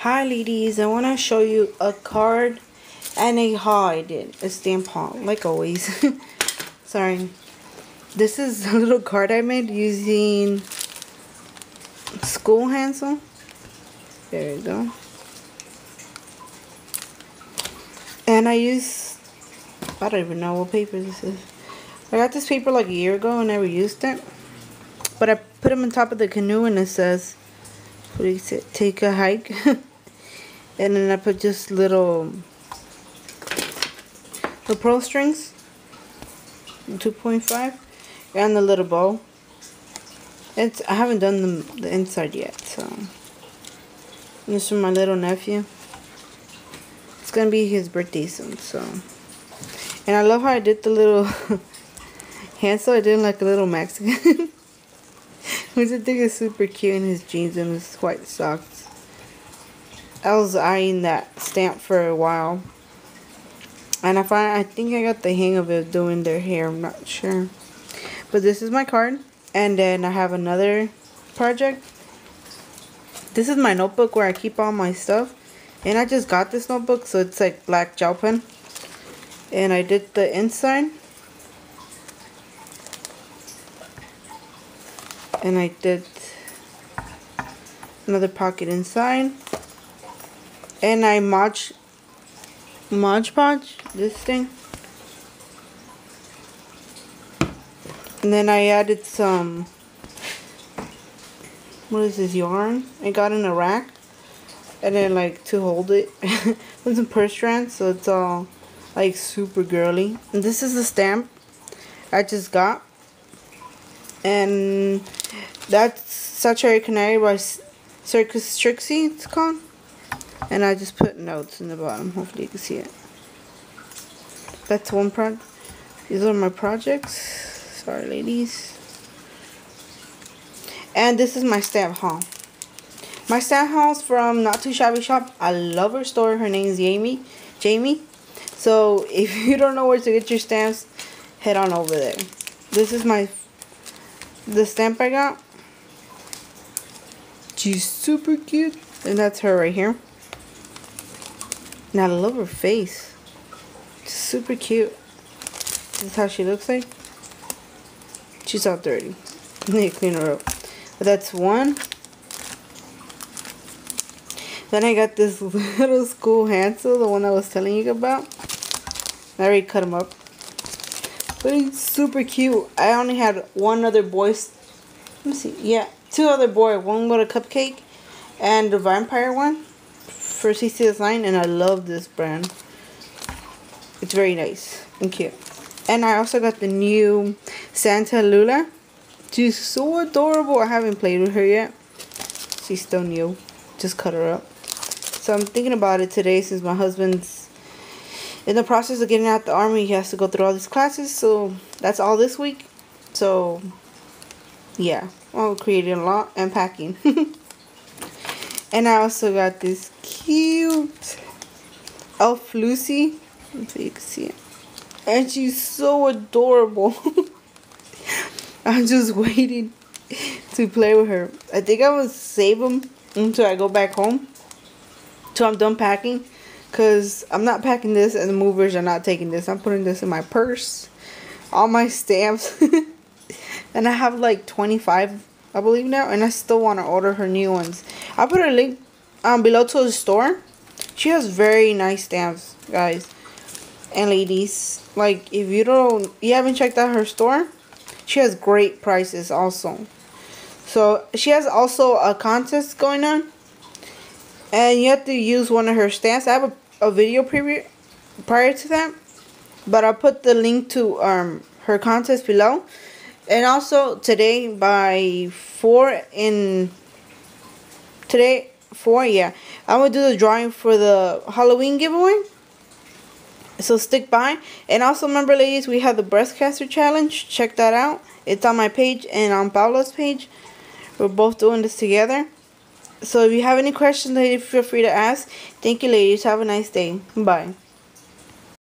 Hi ladies, I want to show you a card and a haul I did. A stamp haul, like always. Sorry. This is a little card I made using school pencil. There you go. And I don't even know what paper this is. I got this paper like a year ago and never used it. But I put them on top of the canoe and it says, please take a hike. And then I put just little the pearl strings, 2.5, and the little bow. I haven't done the inside yet, so this is from my little nephew. It's gonna be his birthday soon, so. And I love how I did the little handle. I did like a little Mexican, which I think is super cute in his jeans and his white socks. I was eyeing that stamp for a while, and I think I got the hang of it doing their hair. I'm not sure, but this is my card. And then I have another project. This is my notebook where I keep all my stuff, and I just got this notebook, so it's like black gel pen. And I did the inside, and I did another pocket inside. And I Mod Podge this thing. And then I added some, what is this, yarn? I got in a rack. And then like to hold it with some purse strands, so it's all like super girly. And this is the stamp I just got. And that's Saturated Canary by Circus Trixie, it's called. And I just put notes in the bottom. Hopefully you can see it. That's one project. These are my projects. Sorry, ladies. And this is my stamp haul. My stamp haul's from Not Too Shabby Shop. I love her store. Her name is Jamie. So if you don't know where to get your stamps, head on over there. This is the stamp I got. She's super cute. And that's her right here. And I love her face. It's super cute. This is how she looks like. She's all dirty. I need to clean her up. But that's one. Then I got this little school handsaw, the one I was telling you about. I already cut him up. But it's super cute. I only had one other boy. Let me see. Yeah, two other boys. One with a cupcake and the vampire one for CC Design, and I love this brand. It's very nice and cute. And I also got the new Santa Lula. She's so adorable. I haven't played with her yet. She's still new. Just cut her up. So I'm thinking about it today, since my husband's in the process of getting out the army. He has to go through all these classes, so that's all this week. So yeah, I'll create a lot and packing. And I also got this cute Elf Lucy, so you can see it, and she's so adorable. I'm just waiting to play with her. I think I will save them until I go back home, till I'm done packing, because I'm not packing this and the movers are not taking this. I'm putting this in my purse, all my stamps. And I have like 25, I believe now, and I still want to order her new ones. I'll put a link below to the store. She has very nice stamps, guys and ladies. Like, if you haven't checked out her store, she has great prices also. So she has also a contest going on, and you have to use one of her stamps. I have a video preview prior to that, but I'll put the link to her contest below. And also today by 4, yeah, I'm gonna do the drawing for the Halloween giveaway, so stick by. And also remember, ladies, we have the breast cancer challenge. Check that out. It's on my page and on Paula's page. We're both doing this together. So if you have any questions, ladies, feel free to ask. Thank you, ladies. Have a nice day. Bye.